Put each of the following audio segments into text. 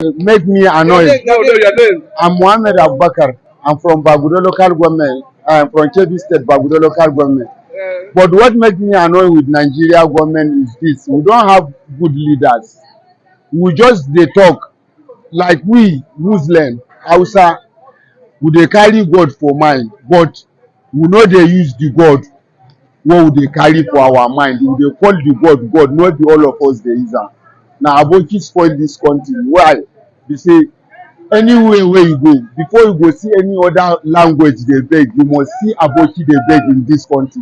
Make me annoyed. Your name. I'm Mohammed Abubakar. I'm from Bagudo local government. I'm from Kebbi State, Bagudo local government. But what makes me annoyed with Nigeria government is this: we don't have good leaders. We just they talk like we Muslim, Hausa, we dey carry God for mind, but we no dey use the God wey we dey carry for our mind. We dey call the God God, no be all of us dey use am. Na aboki spoil dis country. Why? Be say anywhere wey you go, before you go see any other language dey beg, you must see aboki dey beg in dis country.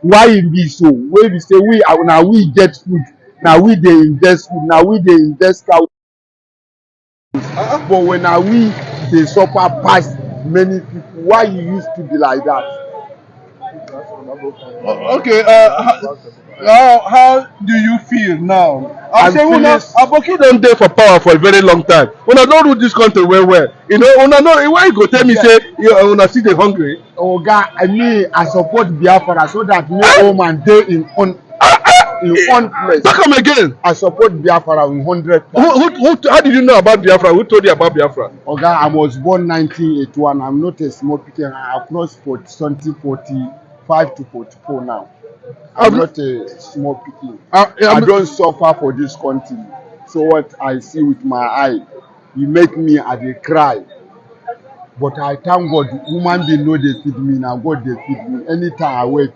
Why e be so? Wey be say we na we get food, na we dey invest food, na we dey invest cow, but when na we dey suffer pass many people. Why you used to be like that? Okay, how do you feel now? I say una Aboki don dey for power for a very long time. Una don rule this country well. You know, una know why you go tell me say una still dey hungry? Oga, I support Biafra so that no woman dey in one place. Talk am again. I support Biafra with 100%. How did you know about Biafra? Who told you about Biafra? Oga, I was born 1981. I'm not a small pikin. I crossed 45 to 44 now. I'm not a small pikin. I don't suffer for this country. So what I see with my eye, you make me I dey cry. But I thank God, human being no dey feed me, na God dey feed me. Anytime I wake,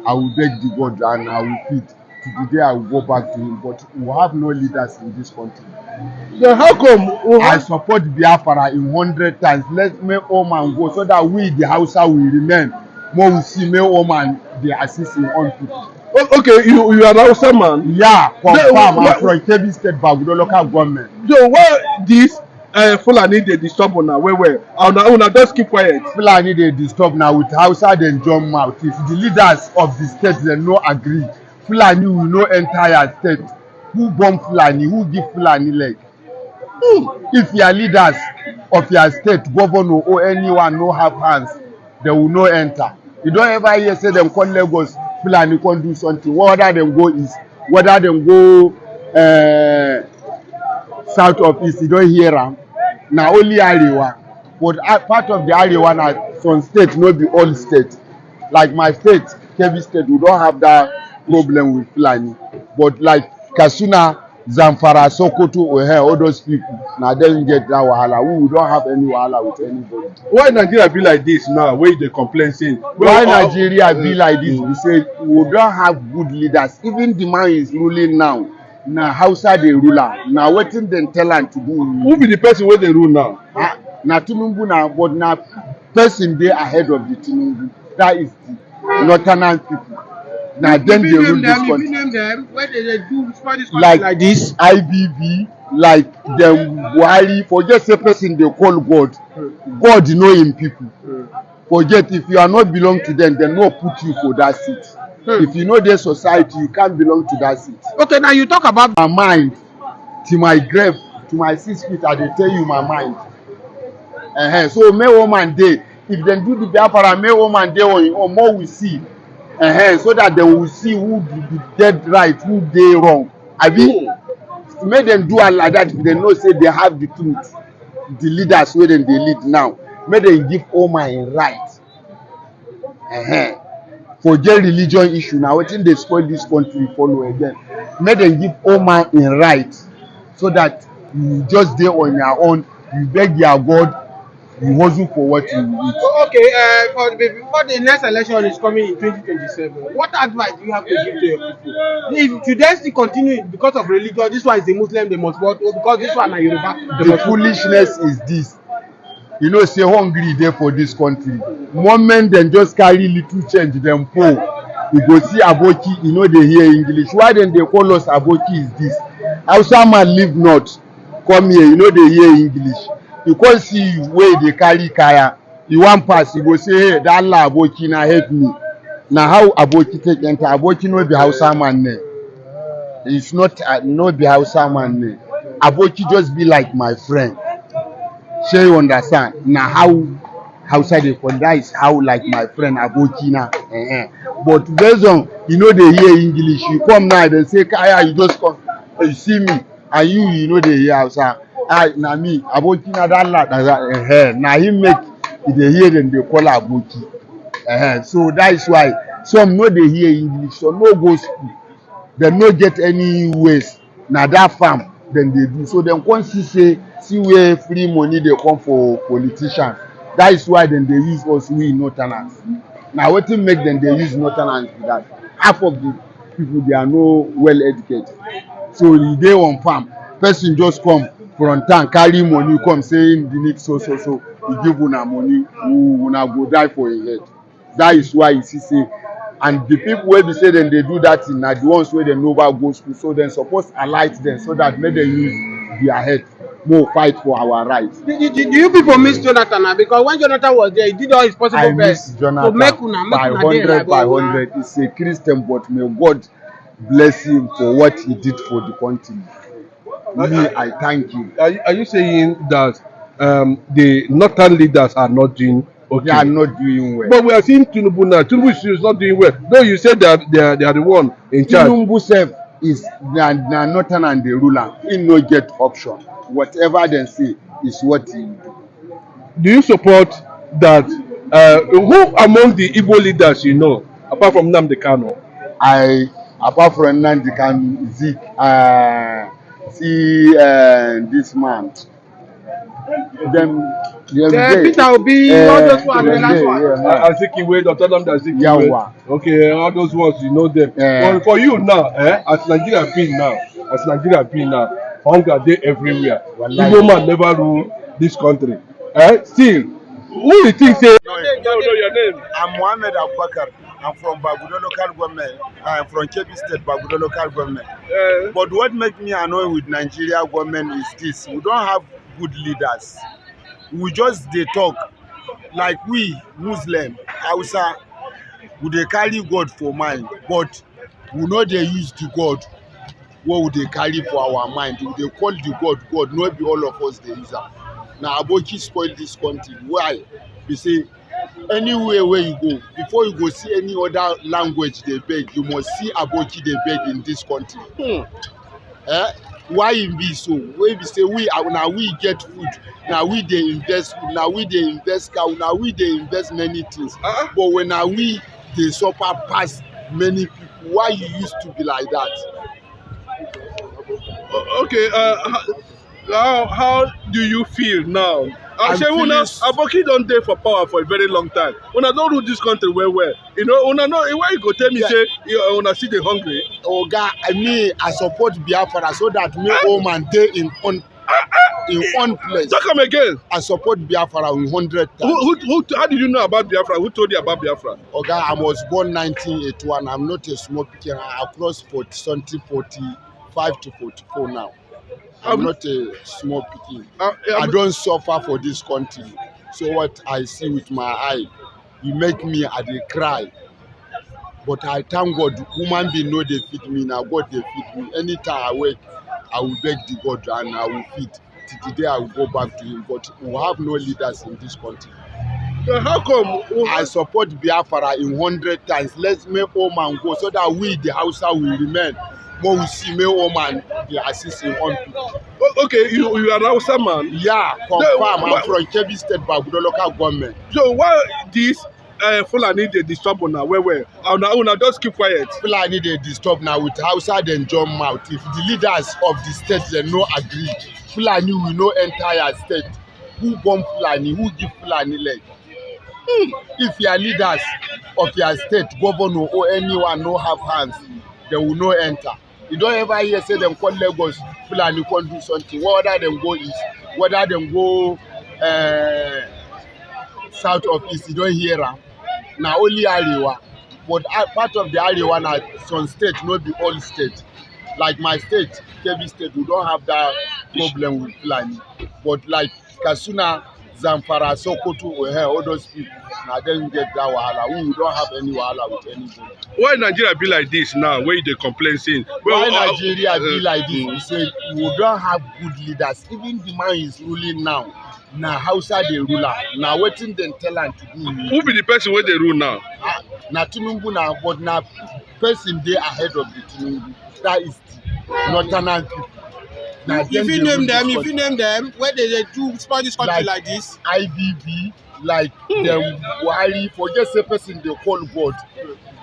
I will beg the God and I will feed. To the day I will go back to him. But we have no leaders in this country. Then how come? I support Biafra in 100 times. Let me all man go so that we the Hausa will remain. More we see me all man dey assist in own people. Okay, you are an Hausa man. Yeah, confirm. I'm from Kebbi State, Bagudo local government. So why this Fulani dey disturb una well? Una just keep quiet. Fulani dey disturb now with Hausa dem join mouth. If the leaders of the state dem no agree, Fulani will no enter your state. Who born Fulani? Who give Fulani leg? If your leaders of your state, governor or anyone no have hands, they will no enter. You don't ever hear say them call Lagos Fulani can do something. Whether them go east, whether them go south of east, you don't hear them. Now only Arewa. But part of the Arewa na some states, no be all states. Like my state, Kebbi State, we don't have that problem with Fulani. But like Kasuna, Zamfara, Sokoto, all those people, now they don't get that wahala. We don't have any wahala with anybody. Why Nigeria be like this now? Where they complain saying? Why Nigeria be like this? We say we don't have good leaders. Even the man is ruling now. Now Hausa they ruler. Now wetin dem tell am to do. Who be the person where they rule now? Na Tinubu now, but na person dey ahead of the Tinubu. That is the northern people. Now then they rule this country. Like this IBB, like them Buhari. Forget say person they call God. God know him people. Forget if you are not belong to them, they no put you for that seat. If you know their society, you can't belong to that seat. Okay, now you talk about my mind to my grave, to my 6 feet, I dey tell you my mind. So may woman dey. If they do the Biafra, may woman dey or more we see. So that they will see who the dead right, who dey wrong. Abi, make them do it like that. If they know say they have the truth, the leaders wey dem dey lead now, make them give all my right. Forget religion issue now. Wetin dey spoil this country follow again. Make them give all my right, so that you just dey on your own. You beg your God. You hustle for what you eat. Okay, before the next election is coming in 2027, what advice do you have to give to your people? If today still continue because of religion, this one is a Muslim, they must vote, because this one is Yoruba. The foolishness is this. You know, say hungry there for this country. Moment dem just carry little change, dem poor. You go see Aboki, you know they hear English. Why then they call us Aboki is this? Hausa man live north, come here, you know they hear English. You can't see where they carry kaya. You want pass, you go say, hey, that la Aboki na help me. Now how Aboki take enter? Aboki no be Hausa man ne. It's not no be Hausa man ne. Aboki just be like my friend. Shey you understand? Now how Hausa dey for that is how like my friend Aboki na. But based on you know they hear English, you come now they say kaya, you just come, you see me. and you know dey hear Hausa. Na me aboki na that lad na him make e dey hear dem dey call aboki. So that is why some no dey hear English, some no go school, dem no get any ways. Na that farm dem dey do, so dem come see where free money dey come for politicians. That is why dem dey use us, we northerners. Na wetin make dem dey use northerners be that. Half of the people they are no well educated, so e dey on farm. Person just come from town carry money come say him need so he give una money, una go die for him head. That is why you see say, and the people wey be say dem dey do that thing na the ones wey dem never go school, so dem suppose alight them so that make dem use their head more fight for our rights. Do you people miss Jonathan? Because when Jonathan was there, he did all his possible best to make una by 100. He's a Christian, but may God bless him for what he did for the country. I thank you. Are you saying that the northern leaders are not doing okay? They are not doing well. But we are seeing Tinubu now. Tinubu is not doing well. Though you said that they are the one in charge. Tinubu self is the northern and the ruler. He no get option. Whatever they say is what he do. Do you support that? Who among the Igbo leaders you know, apart from Nnamdi Kanu? Apart from Nnamdi Kanu, this man. Peter Obi, all those ones, the last one. Azikiwe, Dr. Nnamdi Azikiwe. Okay, all those ones, you know them. But for you now, as Nigeria being now, hunger dey everywhere. Igbo man never rule this country. Still, who you think say? No, your name. I'm Mohammed Abubakar. I'm from Bagudo local government. I'm from Kebbi State, Bagudo local government. But what makes me annoyed with Nigeria government is this: we don't have good leaders. We just dey talk like we Muslim, Hausa, we dey carry God for mind, but we no dey use the God wey we dey carry for our mind. We dey call the God, no be all of us dey use am. Na aboki spoil this country. Why? Be say anywhere where you go, before you go see any other language dey beg, you must see aboki dey beg in this country. Why e be so? Wey be say we get food, na we dey invest food, na we dey invest cow, na we dey invest many things. But when na we dey suffer pass many people, why you used to be like that? Okay, how do you feel now? Aboki don dey for power for a very long time. Una don rule this country well. You know, una know why you go tell me say una still dey hungry? Oga, I support Biafra so that me home and dey in one place. Talk am again. I support Biafra 100 times. How did you know about Biafra? Who told you about Biafra? Oga, I was born 1981. I'm not a small pikin. I cross 45 to 44 now. I'm not a small pikin. I don't suffer for this country. So what I see with my eye, you make me I dey cry. But I thank God, human being no dey feed me, now God dey feed me. Anytime I wake, I will beg the God and I will feed. Till today I will go back to him. But we have no leaders in this country. So how come? I support Biafra in 100 times. Let's make home and go so that we, the Hausa, will remain. More we see me home and the assist in one people. Okay, you are an Hausa man? Yeah, confirm. I'm from Kebbi State, Bagudo local government. So why this Fulani dey disturb una well? Una just keep quiet. Fulani dey disturb now with Hausa dem jump mouth. If the leaders of the state dem no agree, Fulani will no enter your state. Who born Fulani? Who give Fulani leg? If your leaders of your state, governor or anyone no have hands, they will no enter. You don't ever hear say them call Lagos Fulani can't do something. Whether them go east, whether them go south of east, you don't hear them. Now only Arewa, but part of the Arewa na some state, not the all state. Like my state, Kebbi State, we don't have that problem with Fulani. But like Kasuna, Zamfara, Sokoto, all those people, now then get that wahala. We don't have any wahala with anybody. Why Nigeria be like this now? Where they complain saying? Why Nigeria be like this? We say we don't have good leaders. Even the man is ruling now. Now Hausa the ruler. Now waiting them tell him to do. Who be the person where they rule now? Now Tinubu now, but now person they ahead of the Tinubu. That is the northern people. If you name them, where they do spoil this country like this. IBB, like them Buhari, forget the person they call God.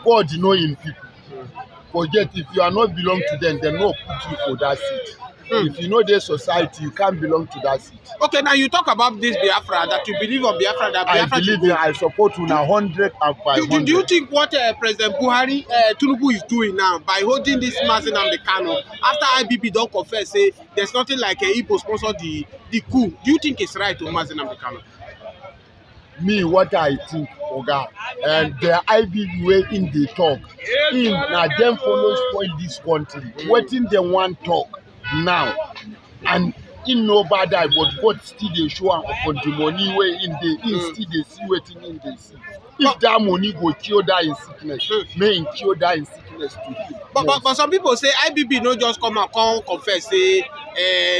God you know in people. Forget if you are not belong to them, they no put you for that seat. If you know their society, you can't belong to that seat. Okay, now you talk about this Biafra, that you believe on Biafra, that Biafra I believe in, I support una 100 and 500. Do you think what President Buhari, Tinubu is doing now by holding this Mazen and the Kano, after IBB don't confess, say there's nothing like Igbo sponsor the coup, do you think it's right to Mazen and the Kano? Me, what I think, Oga, and the IBB way in the talk, in now them follow spoil this country. What in the one talk now, and in no bad eye, but God still they show up for the money way in the still they see waiting in the sea. If that money go cure that in sickness, may cure that in sickness too. But some people say IBB no just come and confess say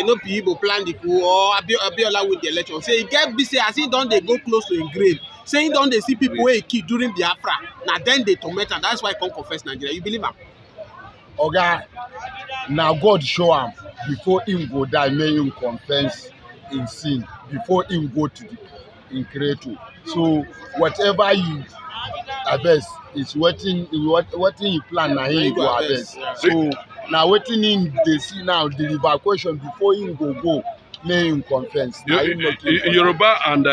no people plan the coup or Abiola with the election. Say get busy as he don't they go close to him grave. Saying don't they see people where he kill during Biafra. Now then they torment and that's why he can't confess Nigeria. You believe him? Oga, now God show him before him go die, may him confess in sin before him go to the creator. So whatever you harvest is what you plan now he go harvest. So now waiting in they see now the evacuation before him go may him confess. Yoruba and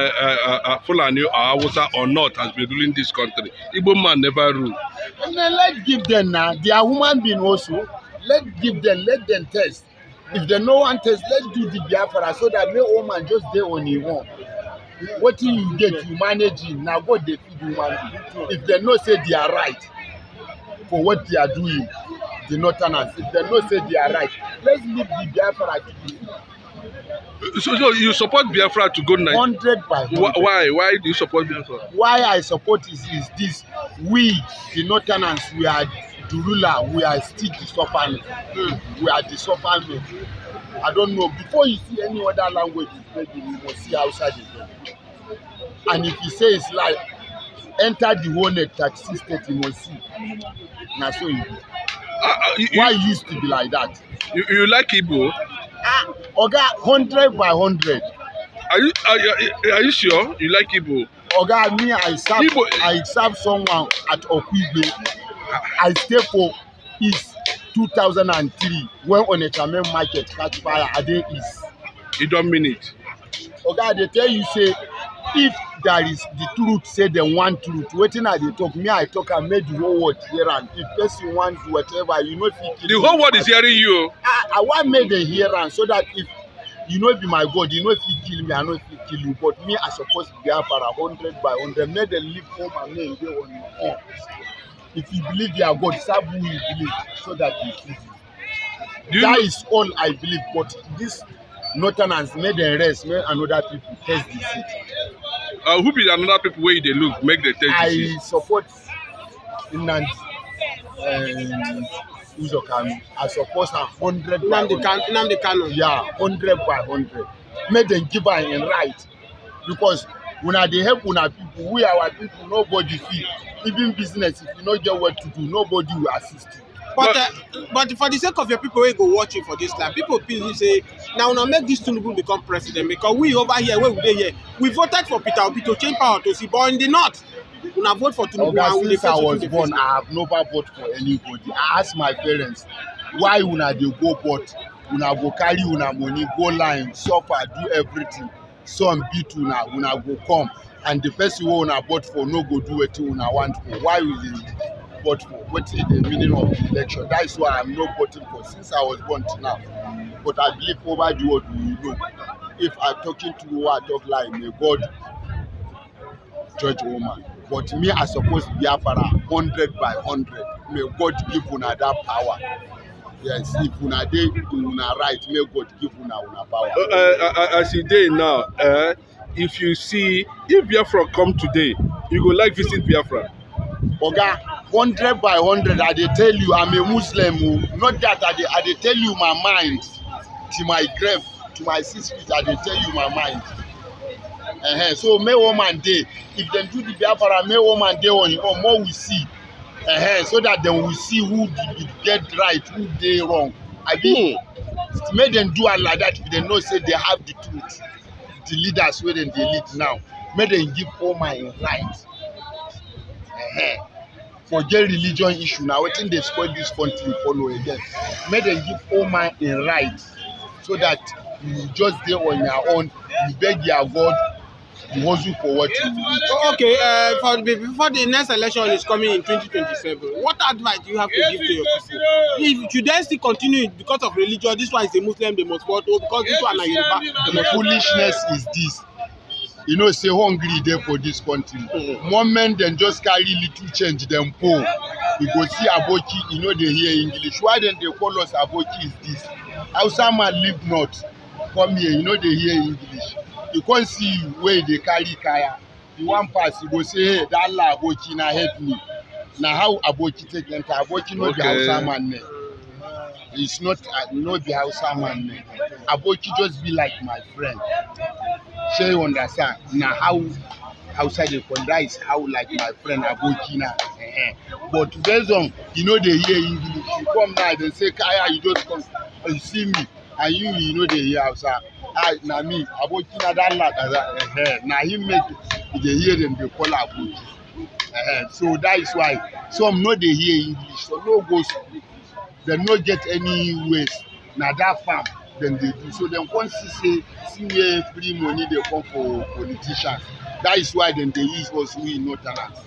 Fulani or HAUSA or not has been ruling this country. Kebbi Man never rule. And then let's give them now. They are human being also. Let's give them, let them test. If they no one test, let's do the Biafra so that no woman just there on his own. What you get, you manage it. Now God they feed human being. If they no say they are right for what they are doing, the Northerners, if they no say they are right, let's leave the Biafra to be. So you support Biafra to go 100 by 100. Why do you support Biafra? Why I support is this. We, the Northerners, we are the ruler, we are still the suffering. We are the suffering. I don't know. Before you see any other language, maybe you must see outside the game. And if you say it's like, enter the whole net 36 state, you must see. Now so why it used to be like that? You like Igbo? Oga, 100 by 100. Are you sure you like Igbo? Oga, me, I serve someone at Okwibe. I stay for East 2003 when on a Chairman market catch fire at the East. You don't mean it. Oga, they tell you say if there is the truth, say the one truth. Waiting at the talk, me I talk and made the whole world hear and if person wants whatever, you know if the whole world is hearing you. I want made the hearing so that if you know be my God, you know if you kill me, I know if you kill you. But me I suppose to be up for 100 by 100. Make them live home and make them on your own. If you believe you are God, serve who you believe so that you feed you. That is all I believe. But this Northerners made them rest, make another people test the seat. Who be another people where they look, make the test the seat? I support Inland Uzokami. I support 100 by 100. Yeah, 100 by 100. Make them give her in right. Because when they help una people, we our people, nobody feel. Even business, if you don't get what to do, nobody will assist you. But for the sake of your people who go watching for this time, people please say, now make this Tinubu become president because we over here, where we dey here, we voted for Peter Obi to change power to see, but in the north, we vote for Tinubu. Since I was born, I have never voted for anybody. I asked my parents, why una dey go vote? Una go carry una money, go line, suffer, do everything. Some beat una go come. And the person who una vote for no go do wetin una want for. Why will they vote for? What is the meaning of the election? That is why I'm not voting for since I was born to now. But I believe over the world we know. If I'm talking to you, I talk like may God judge woman. But me, I suppose Biafra 100 by 100. May God give una that power. Yes, if una dey una right, may God give una power. As you dey now, if you see, if Biafra come today, you go like visit Biafra. Oga, 100 by 100, I dey tell you, I'm a Muslim. Not that I dey tell you my mind. To my grave, to my 6 feet, I dey tell you my mind. So may woman dey. If them do the Biafra, may woman dey on your own, more we see. So that then we see who did get right, who dey wrong. I mean, Make them do it like that if they know say they have the truth. The leaders where they lead now, make them give all my right. Forget religion issue now. Wetin dey spoil this country follow again. Make them give all my right so that you just dey on your own, you beg your God, you hustle for what you need. Okay, before the next election is coming in 2027, what advice do you have to give to your people? If you then still continue because of religion, this one is a Muslim, they must vote, or because this one is Yoruba. The foolishness is this. You know, say hungry there for this country. One man then just carry little change, them poor. You go see Aboki, you know they hear English. Why then they call us Aboki is this? Hausa man live not. Come here, you know they hear English. You can't see where they carry kaya. You one pass, you go say, hey, that la Aboki na help me. Now how Aboki take enter? Aboki no be Hausa man name. It's not the Hausa man name. Aboki just be like my friend. Shey you understand? Now how outside the country is how like my friend Aboki na. But based on you know they hear English, you come now they say kaya, you just come, you see me, and you know they hear Hausa. Na me Aboki na that lad na him make they hear them they call Aboki. So that is why some know they hear English, so no go school, they no get any ways. Na that farm then they do. So them come see where free money they come for politicians. That is why then they use us we Northerners.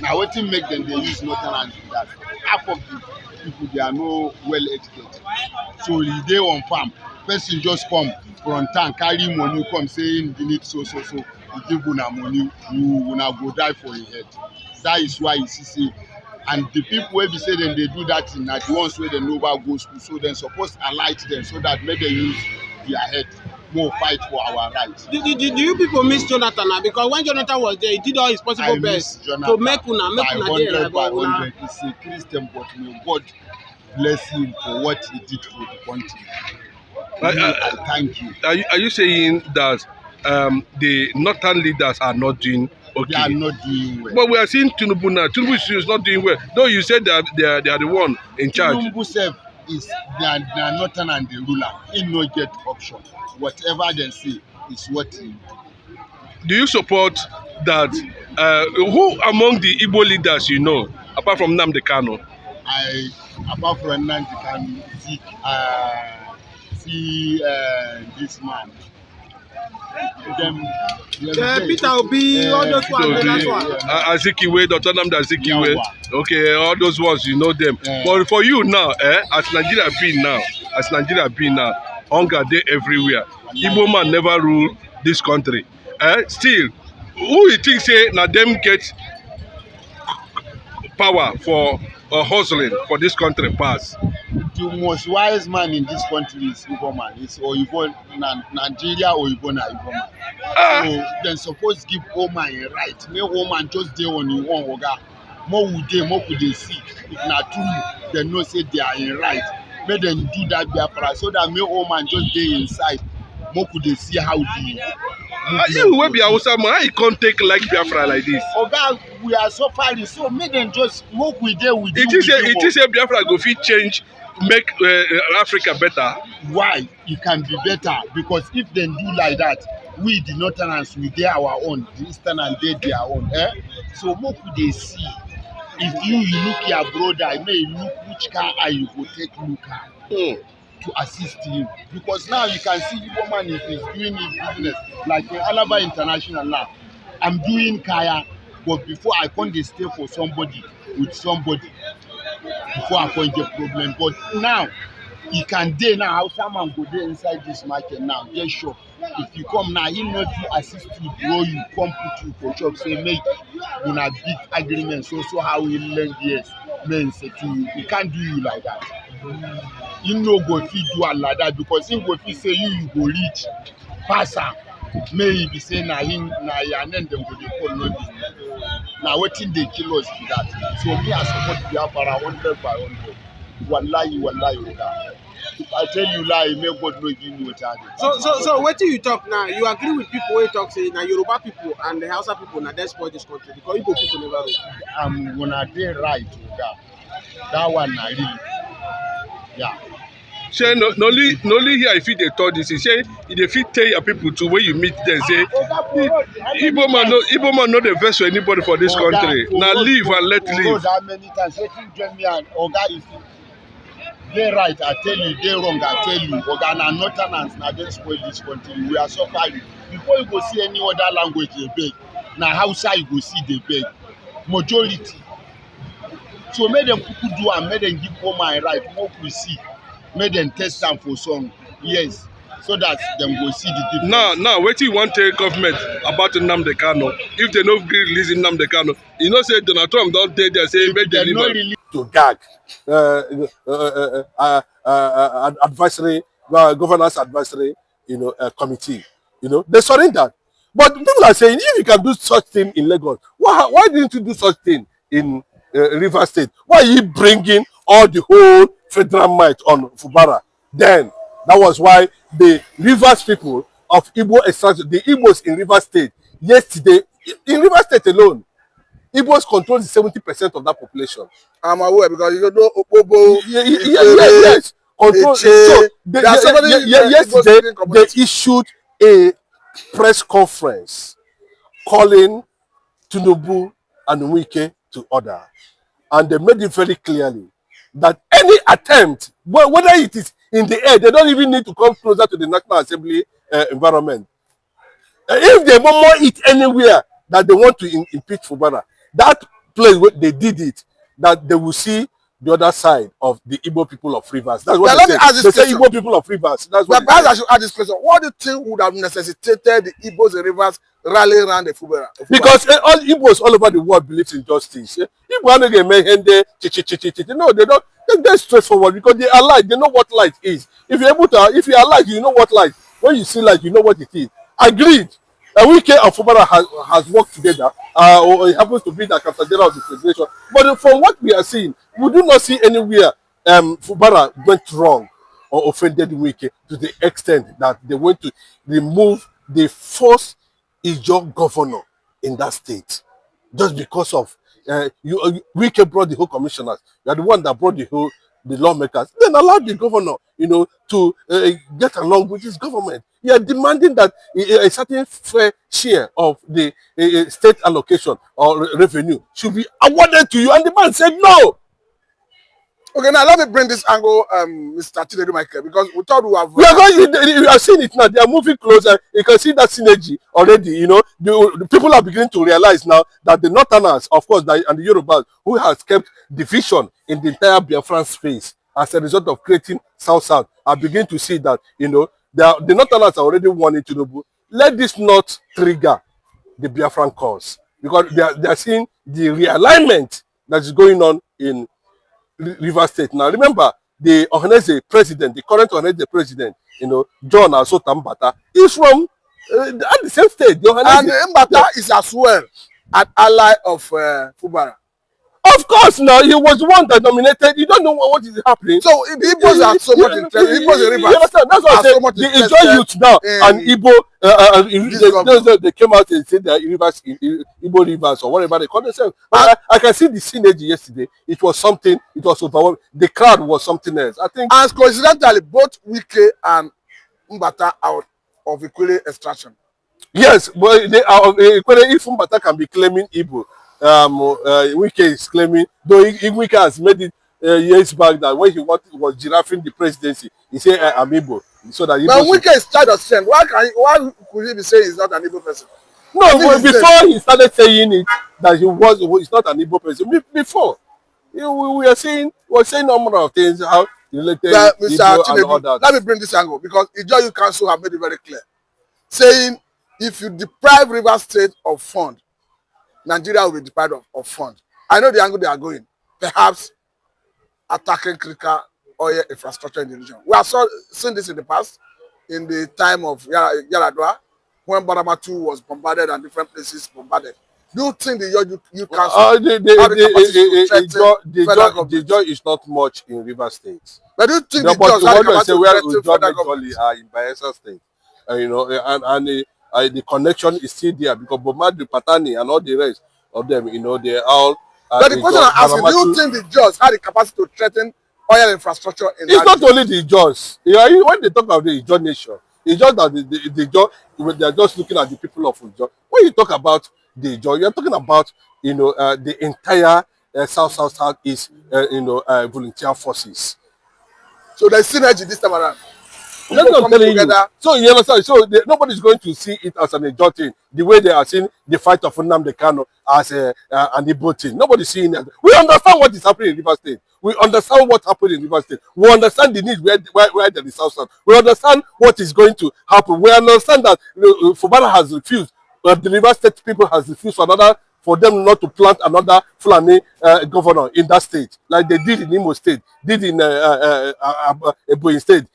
Now what make them they use Northerners is that half of the people they are no well educated. So they on farm, person just come from town carry money come saying you need so. You give una money, you una go die for your head. That is why you see. And the people wey be say dem dey do that thing na the ones wey dem no go school, so dem suppose alight them so that make dem use their head more fight for our rights. Do you people miss Jonathan now? Because when Jonathan was there, he did all his possible best to make una there. By 100, he's a Christian, but may God bless him for what he did for the country. I thank you. Are you saying that the northern leaders are not doing okay? They are not doing well. But we are seeing Tinubu now. Tinubu is not doing well. Though you said they are the one in charge. Tinubu self is they are northern and the ruler. He no get option. Whatever they say is what he do. Do you support that? Who among the Igbo leaders you know, apart from Nnamdi Kanu? Apart from Nnamdi Kanu, see this man. Peter Obi, all those ones, that's one. Azikiwe, Dr. Nnamdi Azikiwe. Okay, all those ones, you know them. But for you now, as Nigeria being now, hunger dey everywhere. Igbo man never rule this country. Still, who you think say na them get power for hustling for this country pass? The most wise man in this country is Igbo man. It's Oyibo Nigeria or Igbo na Igbo man. So then suppose give all man a right. Make all man just dey on your own oga. More would they see. If not true, they know say they are in right. Make them do that Biafra so that make all man just dey inside. More could they see how the you will be Hausa man, how you can't take like Biafra like this? Oga, we are suffering, so make them just work with them. It is a Biafra go fit change, make Africa better. Why? It can be better because if they do like that, we the Northerners we dey our own, the Eastern and they their own. So what could they see? If you look your brother, may you look which car are you go take look at to assist him. Because now you can see Igbo man if he's doing his business, like in Alaba International now. I'm doing kaya, but before I can't stay for somebody before I can't get problem. But now he can dey now, how someone go there inside this market now, get shop. If you come now, he not assist you, grow you, come put you for shop, say make una big agreement, so how we learn yes, men say to you, he can't do you like that. You no go fit do am like that because him go fit say you go reach pass am. May he be say na him na your name dem go dey call no business. Na wetin dey kill us be that. So me I support Biafra 100 by 100. Wallahi oga. If I tell you lie, may God no give me wetin I dey. So wetin you talk now? You agree with people wey talk say na Yoruba people and the Hausa people na dem spoil this country because Igbo people never rule. Una dey right oga. That one na real. Yeah. Say no only here if they told this, say if you tell your people to where you meet them, say Igbo man no the verse for anybody for this country. Now live and let live. How many times you join me and Oga is they right, I tell you, they wrong, I tell you. Oga na northerners na they spoil this country. We are suffering. Before you go see any other language they beg, na Hausa you go see they beg. Majority. So make them people do and make them give home my right. What we see, make them test them for some yes, so that them go see the difference. Now, what you want to tell government about Nnamdi Kanu? If they no agree releasing Nnamdi Kanu, you know say Donald Trump don't tell them say make them really to gag advisory governance advisory committee. They surrender. But people are saying if you can do such thing in Lagos, why didn't you do such thing in River State? Why are you bringing all the whole federal might on Fubara? Then that was why the Rivers people of Igbo extraction, the Igbos in River State, yesterday, in River State alone, Igbos control 70% of that population. I'm aware because you know Opobo. Yes. Control. So yesterday they issued a press conference calling Tinubu and Wike to order, and they made it very clearly that any attempt, whether it is in the air, they don't even need to come closer to the National Assembly environment. If they want more it anywhere that they want to impeach Fubara, that place where they did it, that they will see the other side of the Igbo people of Rivers. That's what they say. They say Igbo people of Rivers. That's what perhaps I should ask this question. What do you think would have necessitated the Igbos and Rivers rally around the Fubara? Because all Igbos all over the world believe in justice. No, they don't. They're straightforward because they are light. They know what light is. If you are light, you know what light. When you see light, you know what it is. Agreed. Wike and Fubara has worked together. Or it happens to be the Captain General of the Federation. But from what we are seeing, we do not see anywhere Fubara went wrong or offended Wike to the extent that they went to remove the first Ijaw governor in that state just because of Wike brought the whole commissioners. You are the one that brought the lawmakers. Then allowed the governor, to get along with his government. You are demanding that a certain fair share of the state allocation or revenue should be awarded to you, and the man said no. Okay, now let me bring this angle, Mr. Chinedu Michael, because we thought we have. You are seeing it now. They are moving closer. You can see that synergy already. The people are beginning to realize now that the Northerners, of course, and the Yorubas, who has kept division in the entire Biafran space as a result of creating South-South, are beginning to see that the Northerners are already warning Tinubu. Let this not trigger the Biafran cause because they are seeing the realignment that is going on in River State. Now remember, the Ohaneze president, the current Ohaneze president, John Asotambata, is from at the same state. And Mbata is as well an ally of Fubara. Of course, now he was the one that nominated. You don't know what is happening. So the Igbos are so much interested. Igbos and Rivers. You understand? That's what I said. The Ijaw youth now and Igbo, they came out and said they are Igbo Rivers or whatever they call themselves. But I can see the synergy yesterday. It was something. It was overwhelming. The crowd was something else. I think. And coincidentally, both Wike and Mbata are of equal extraction. Yes, but they are if Mbata can be claiming Igbo. Wike is claiming, though Wike has made it years back that when he was giraffing the presidency, he said I'm Igbo. So that but Wike is child of strength. Why could he be saying he's not an Igbo person? No, before he started saying it that he's not an Igbo person. Before we were saying a number of things how related Igbo and all that. Let me bring this angle because Ijaw Council have made it very clear, saying if you deprive River State of fund, Nigeria will be deprived of funds. I know the angle they are going. Perhaps attacking critical oil infrastructure in the region. We have seen this in the past, in the time of Yaradua, when Baramatu was bombarded and different places bombarded. Do you think the council the joy is not much in River State? But do you think the judge are in Bayelsa State? The connection is still there because Bomadu, Patani, and all the rest of them, they are all. But the question I'm asking, do you think the judge had the capacity to threaten oil infrastructure in it's that not region. only the Ijaws. You know, when they talk about the Ijaw nation, it's just that the Ijaw, they're just looking at the people of Ijaw. When you talk about the Ijaw, you're talking about, you know, the entire South East, volunteer forces. So there's synergy this time around. That's what I'm telling you. So you understand? So nobody's going to see it as an Ijaw thing. The way they are seeing the fight of Nnamdi Kanu as an Igbo thing. Nobody's seeing it. We understand what is happening in Rivers State. We understand what happened in Rivers State. We understand the need where there is South. We understand what is going to happen. We understand that Fubara has refused. The Rivers State people has refused for them not to plant another Fulani governor in that state, like they did in Imo State, did in Ebonyi State,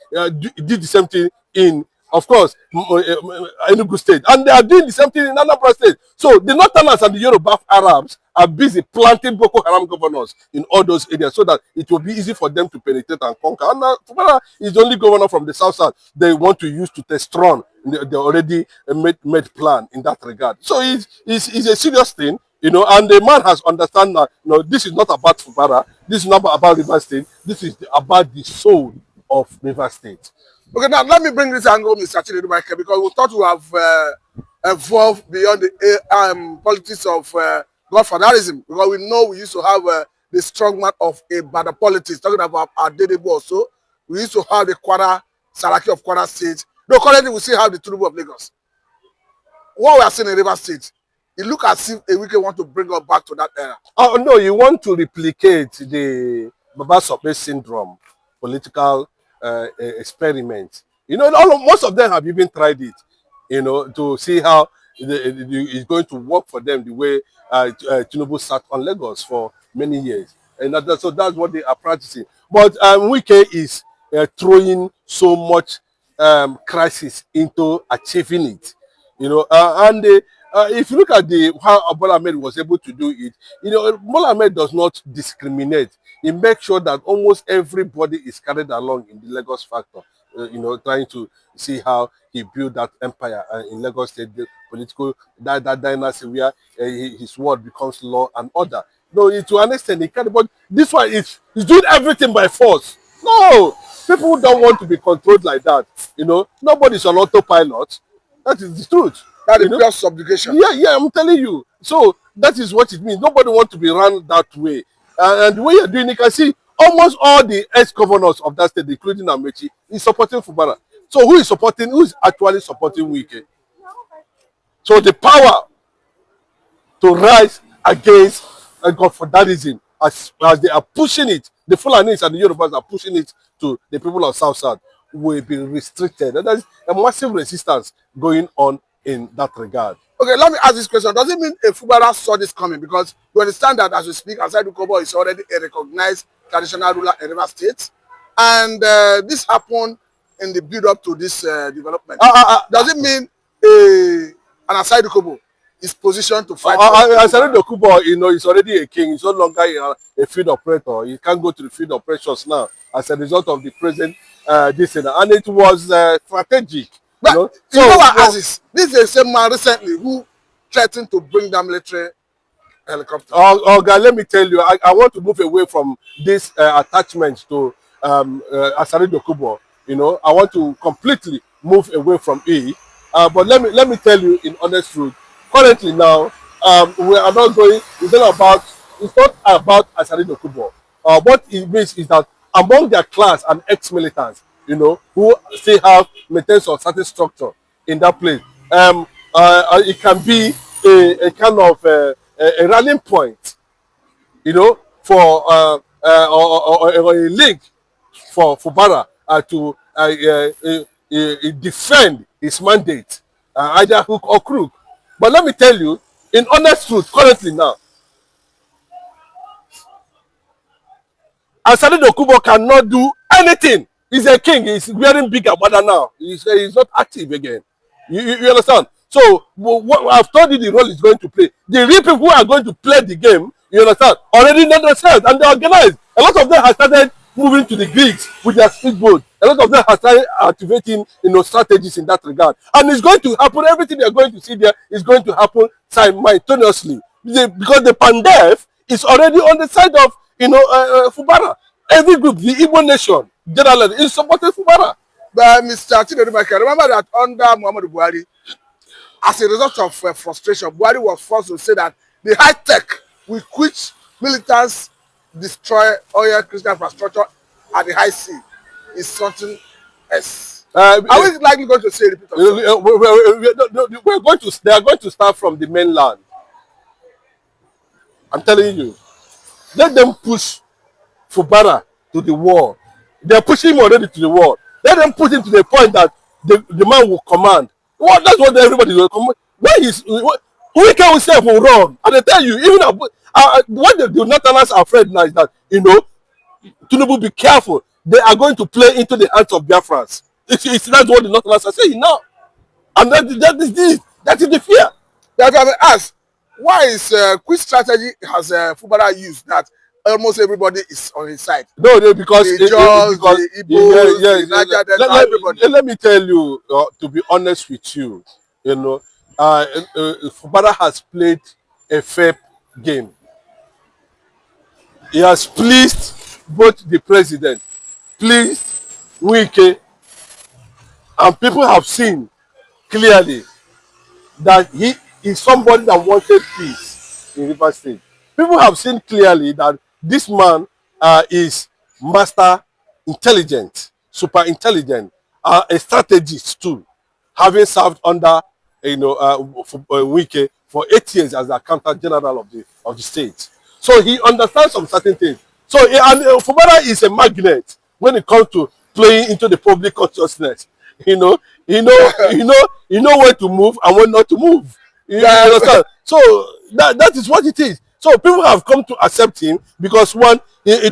did the same thing in, of course, Enugu State, and they are doing the same thing in Anambra State. So the Northerners and the Yoruba Arabs are busy planting Boko Haram governors in all those areas so that it will be easy for them to penetrate and conquer. And Fubara is the only governor from the South they want to use to test strong. They already made plan in that regard. So it's a serious thing, you know, and the man has understand that, you know, this is not about Fubara, this is not about Rivers State, this is about the soul of Rivers State. Okay, now let me bring this angle, Mr. Chinedu, because we thought we have evolved beyond the politics of godfatherism, because we know we used to have the strongman of Ibadan politics, talking about our Adedebo also. We used to have the Saraki of Kwara State. No, currently we still have the Tinubu of Lagos. What we are seeing in Rivers State, it looks as if Ewike want to bring us back to that era. Oh no, you want to replicate the Baba Sope syndrome, political experiment. You know, most of them have even tried it, you know, to see how it's going to work for them the way Tinubu sat on Lagos for many years. And so that's what they are practicing. But Wike is throwing so much crisis into achieving it, you know, if you look at how Bola Ahmed was able to do it, you know, Bola Ahmed does not discriminate. He makes sure that almost everybody is carried along in the Lagos factor, you know, trying to see how he built that empire in Lagos State, the political that dynasty where his word becomes law and order. No, to an extent he carried, but this one he's doing everything by force. No, people don't want to be controlled like that. You know, nobody's on autopilot. That is the truth. That is pure subjugation. Yeah, I'm telling you. So that is what it means. Nobody wants to be run that way. And the way you're doing, you can see almost all the ex-governors of that state, including Amechi, is supporting Fubara. So who is actually supporting Wike? So the power to rise against godfatherism, as they are pushing it, the Fulanis and the Yorubas are pushing it to the people of South, will be restricted. And there's a massive resistance going on in that regard. Okay, let me ask this question. Does it mean a Fubara saw this coming? Because we understand that as we speak, Asaidu Kobo is already a recognized traditional ruler in Rivers State. And this happened in the build-up to this development. Does it mean an Asaidu Kobo is positioned to fight? Asaidu Kobo, you know, is already a king. He's no longer a field operator. He can't go to the field operations now as a result of the present this and it was strategic. But you know what, Aziz? This is the same man recently who threatened to bring down military helicopter. God, let me tell you, I want to move away from this attachment to Asaidu Kobo. You know, I want to completely move away from it. But let me tell you in honest truth. Currently now, we are not going. It's not about Asaidu Kobo. What it means is that among their class and ex-militants, you know, who still have maintained a certain structure in that place. It can be a kind of a rallying point, you know, for or a link for Fubara to defend his mandate, either hook or crook. But let me tell you, in honest truth, currently now, Asaidu Kobo cannot do anything. He's a king. He's wearing big agbada now. He's not active again. You understand? So what I've told you the role is going to play. The real people who are going to play the game, you understand, already know themselves and they're organized. A lot of them have started moving to the Greeks with their speedboat. A lot of them have started activating, you know, strategies in that regard. And it's going to happen. Everything they're going to see there is going to happen simultaneously. Because the Pandef is already on the side of, you know, Fubara. Every group, the Igbo nation, generally, is supporting Fubara. But Mr. Chinedu Michael, remember that under Muhammadu Buhari, as a result of frustration, Buhari was forced to say that the high tech with which militants destroy oil critical infrastructure at the high sea is something else. Are we likely going to see a repeat of we're going to, they are going to start from the mainland. I'm telling you. Let them push Fubara to the wall. They're pushing him already to the wall. Let them push him to the point that the man will command. Well, that's what everybody will command. Where is we can himself will run? And I tell you, even what the Nathanas are afraid now is that, you know, Tinubu, be careful. They are going to play into the hands of Biafrans. That's what the Nathanas are saying now. And that is the fear. That I mean, ask, why is which strategy has Fubara used that almost everybody is on his side? No, because the Igbos, the Niger, everybody. Let me tell you, to be honest with you, you know, Fubara has played a fair game. He has pleased both the president, pleased Wike, and people have seen clearly that he is somebody that wanted peace in Rivers State. People have seen clearly that this man is master intelligent, super intelligent, a strategist too, having served under Wike for 8 years as the accountant general of the state. So he understands some certain things. So Fubara is a magnet when it comes to playing into the public consciousness. You know when to move and when not to move. You understand? So that is what it is. So people have come to accept him because one, he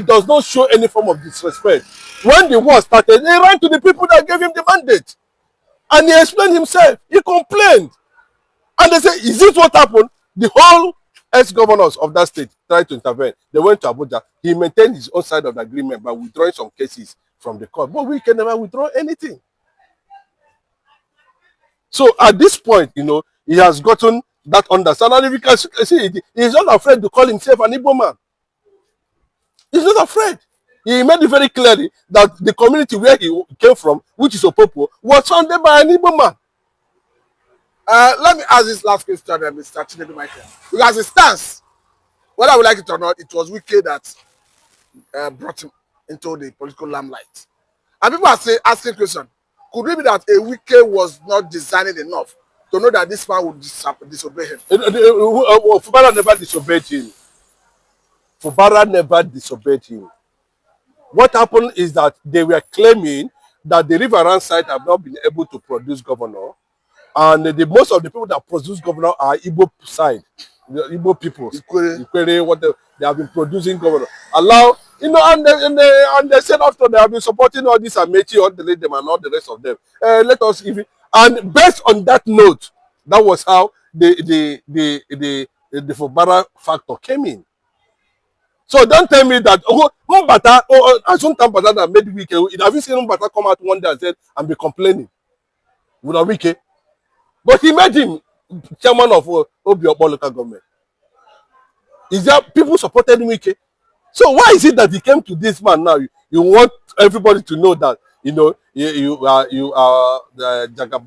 does not show any form of disrespect. When the war started, he ran to the people that gave him the mandate. And he explained himself. He complained. And they said, is this what happened? The whole ex-governors of that state tried to intervene. They went to Abuja. He maintained his own side of the agreement by withdrawing some cases from the court. But we can never withdraw anything. So at this point, you know, he has gotten that understanding. And if you can see, he's not afraid to call himself an Igbo man. He's not afraid. He made it very clearly that the community where he came from, which is Opopo, was founded by an Igbo man. Let me ask this last question, Mr. Chinedu Michael. Because it stands, whether I would like it or not, it was Wike that brought him into the political limelight. And people are asking question, could it be that a Wike was not designing enough to know that this man would disobey him? Fubara never disobeyed him. Fubara never disobeyed him. What happened is that they were claiming that the Riverine side have not been able to produce governor. And most of the people that produce governor are Igbo side, the Igbo people. Ikwere, what they have been producing governor. Allow, you know, and they said after they have been supporting all this Amechi, all the them and all the rest of them. Let us even, and based on that note, that was how the Fubara factor came in. So don't tell me that Mbata Mbata that made Wike. Have you seen Mbata come out one day and said and be complaining with a Wike? But he made him chairman of Obiokpo local government. Is that people supported Wike? So why is it that he came to this man now? You want everybody to know that, you know, you are the Jagab.